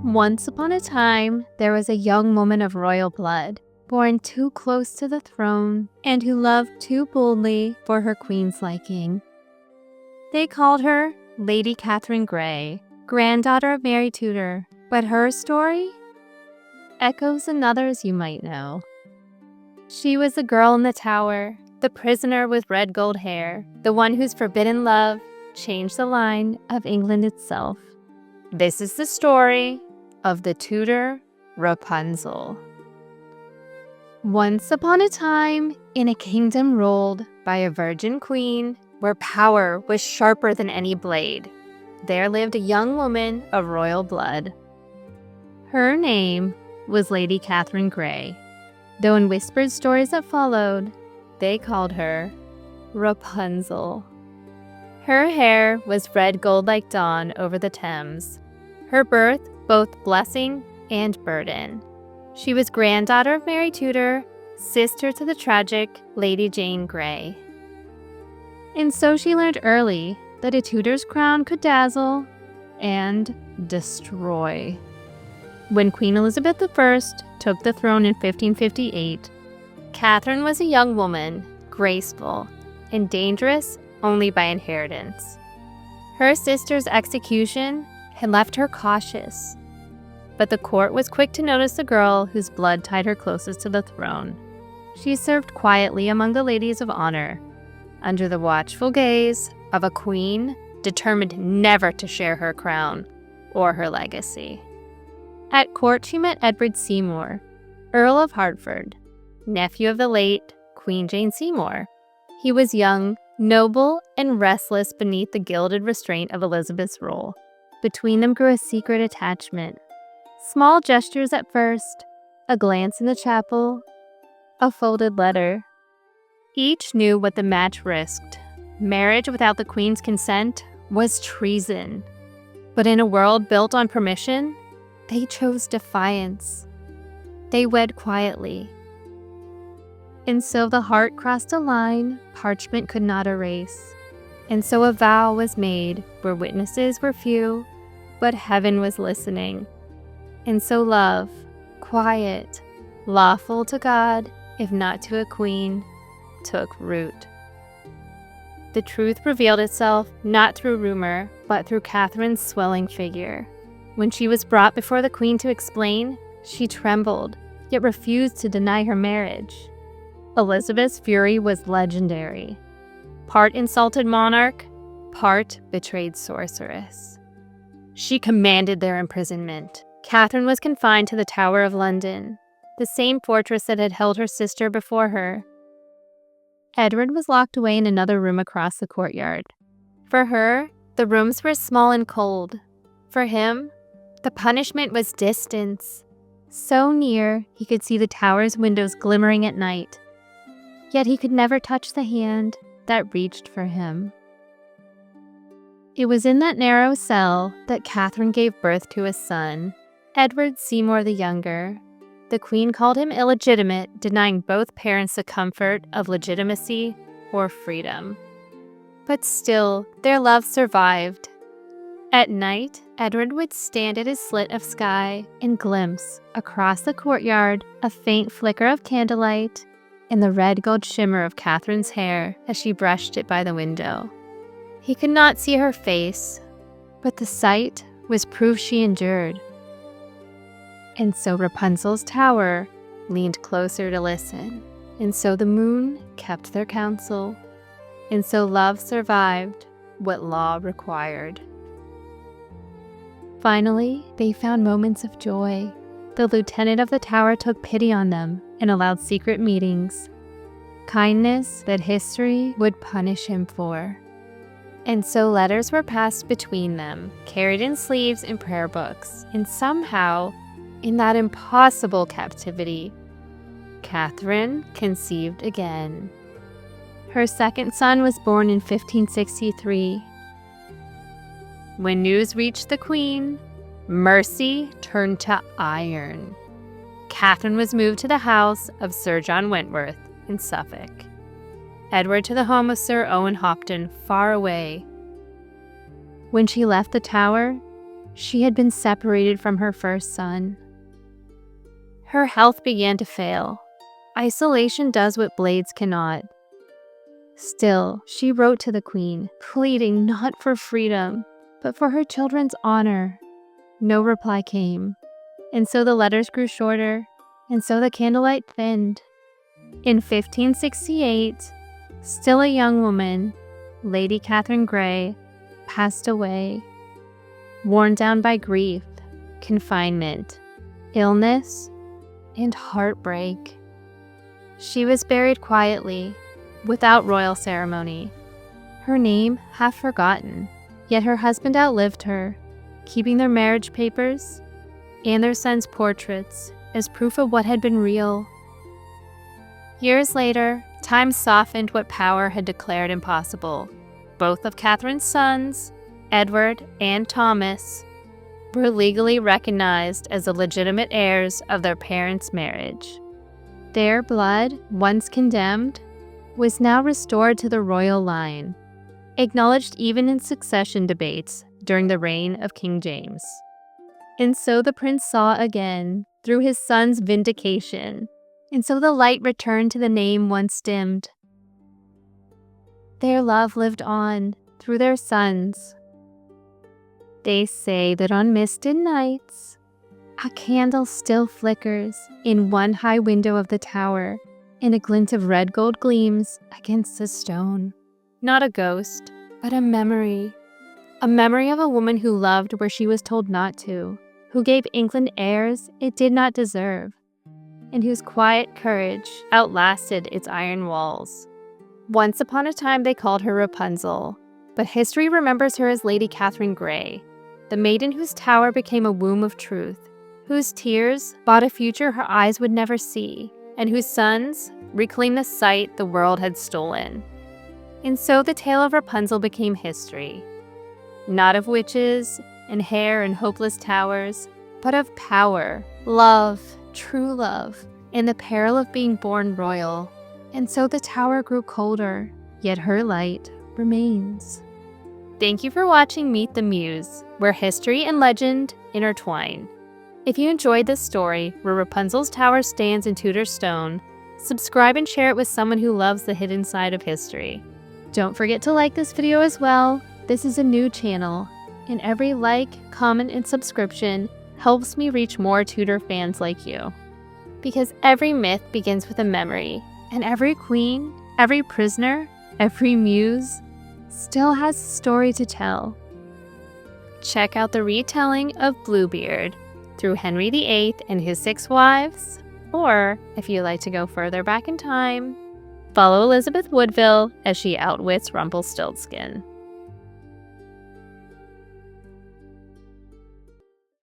Once upon a time, there was a young woman of royal blood, born too close to the throne and who loved too boldly for her queen's liking. They called her Lady Katherine Grey, granddaughter of Mary Tudor, but her story echoes another's you might know. She was the girl in the tower, the prisoner with red gold hair, the one whose forbidden love changed the line of England itself. This is the story of the Tudor Rapunzel. Once upon a time, in a kingdom ruled by a virgin queen, where power was sharper than any blade, there lived a young woman of royal blood. Her name was Lady Katherine Grey, though in whispered stories that followed, they called her Rapunzel. Her hair was red gold like dawn over the Thames. Her birth both blessing and burden. She was granddaughter of Mary Tudor, sister to the tragic Lady Jane Grey. And so she learned early that a Tudor's crown could dazzle and destroy. When Queen Elizabeth I took the throne in 1558, Catherine was a young woman, graceful, and dangerous only by inheritance. Her sister's execution had left her cautious, but the court was quick to notice the girl whose blood tied her closest to the throne. She served quietly among the ladies of honor, under the watchful gaze of a queen determined never to share her crown or her legacy. At court, she met Edward Seymour, Earl of Hertford, nephew of the late Queen Jane Seymour. He was young, noble, and restless beneath the gilded restraint of Elizabeth's rule. Between them grew a secret attachment. Small gestures at first, a glance in the chapel, a folded letter. Each knew what the match risked. Marriage without the Queen's consent was treason. But in a world built on permission, they chose defiance. They wed quietly. And so the heart crossed a line parchment could not erase. And so a vow was made where witnesses were few, but heaven was listening. And so love, quiet, lawful to God, if not to a queen, took root. The truth revealed itself not through rumor, but through Catherine's swelling figure. When she was brought before the queen to explain, she trembled, yet refused to deny her marriage. Elizabeth's fury was legendary. Part insulted monarch, part betrayed sorceress. She commanded their imprisonment. Catherine was confined to the Tower of London, the same fortress that had held her sister before her. Edward was locked away in another room across the courtyard. For her, the rooms were small and cold. For him, the punishment was distance. So near, he could see the tower's windows glimmering at night. Yet he could never touch the hand that reached for him. It was in that narrow cell that Catherine gave birth to a son, Edward Seymour the Younger. The Queen called him illegitimate, denying both parents the comfort of legitimacy or freedom. But still, their love survived. At night, Edward would stand at his slit of sky and glimpse, across the courtyard, a faint flicker of candlelight and the red gold shimmer of Catherine's hair as she brushed it by the window. He could not see her face, but the sight was proof she endured. And so Rapunzel's tower leaned closer to listen, and so the moon kept their counsel, and so love survived what law required. Finally, they found moments of joy. The lieutenant of the tower took pity on them and allowed secret meetings, kindness that history would punish him for. And so letters were passed between them, carried in sleeves and prayer books, and somehow, in that impossible captivity, Catherine conceived again. Her second son was born in 1563. When news reached the Queen, mercy turned to iron. Catherine was moved to the house of Sir John Wentworth in Suffolk. Edward to the home of Sir Owen Hopton, far away. When she left the tower, She had been separated from her first son. Her health began to fail. Isolation does what blades cannot. Still, she wrote to the queen, pleading not for freedom, but for her children's honor. No reply came, and so the letters grew shorter, and so the candlelight thinned. In 1568, still a young woman, Lady Katherine Grey, passed away, worn down by grief, confinement, illness, and heartbreak. She was buried quietly, without royal ceremony, her name half forgotten, yet her husband outlived her, keeping their marriage papers and their sons' portraits as proof of what had been real. Years later, time softened what power had declared impossible. Both of Catherine's sons, Edward and Thomas, were legally recognized as the legitimate heirs of their parents' marriage. Their blood, once condemned, was now restored to the royal line, acknowledged even in succession debates during the reign of King James. And so the prince saw again through his son's vindication, and so the light returned to the name once dimmed. Their love lived on through their sons. They say that on misted nights, a candle still flickers in one high window of the tower, and a glint of red gold gleams against the stone. Not a ghost, but a memory of a woman who loved where she was told not to, who gave England heirs it did not deserve, and whose quiet courage outlasted its iron walls. Once upon a time they called her Rapunzel, but history remembers her as Lady Katherine Grey, the maiden whose tower became a womb of truth, whose tears bought a future her eyes would never see, and whose sons reclaimed the sight the world had stolen. And so the tale of Rapunzel became history, not of witches and hair and hopeless towers, but of power, love, true love, and the peril of being born royal. And so the tower grew colder, yet her light remains. Thank you for watching Meet the Muse, where history and legend intertwine. If you enjoyed this story, where Rapunzel's tower stands in Tudor stone, subscribe and share it with someone who loves the hidden side of history. Don't forget to like this video as well. This is a new channel, and every like, comment, and subscription helps me reach more Tudor fans like you. Because every myth begins with a memory, and every queen, every prisoner, every muse still has a story to tell. Check out the retelling of Bluebeard through Henry VIII and his 6 wives, or, if you like to go further back in time, follow Elizabeth Woodville as she outwits Rumpelstiltskin.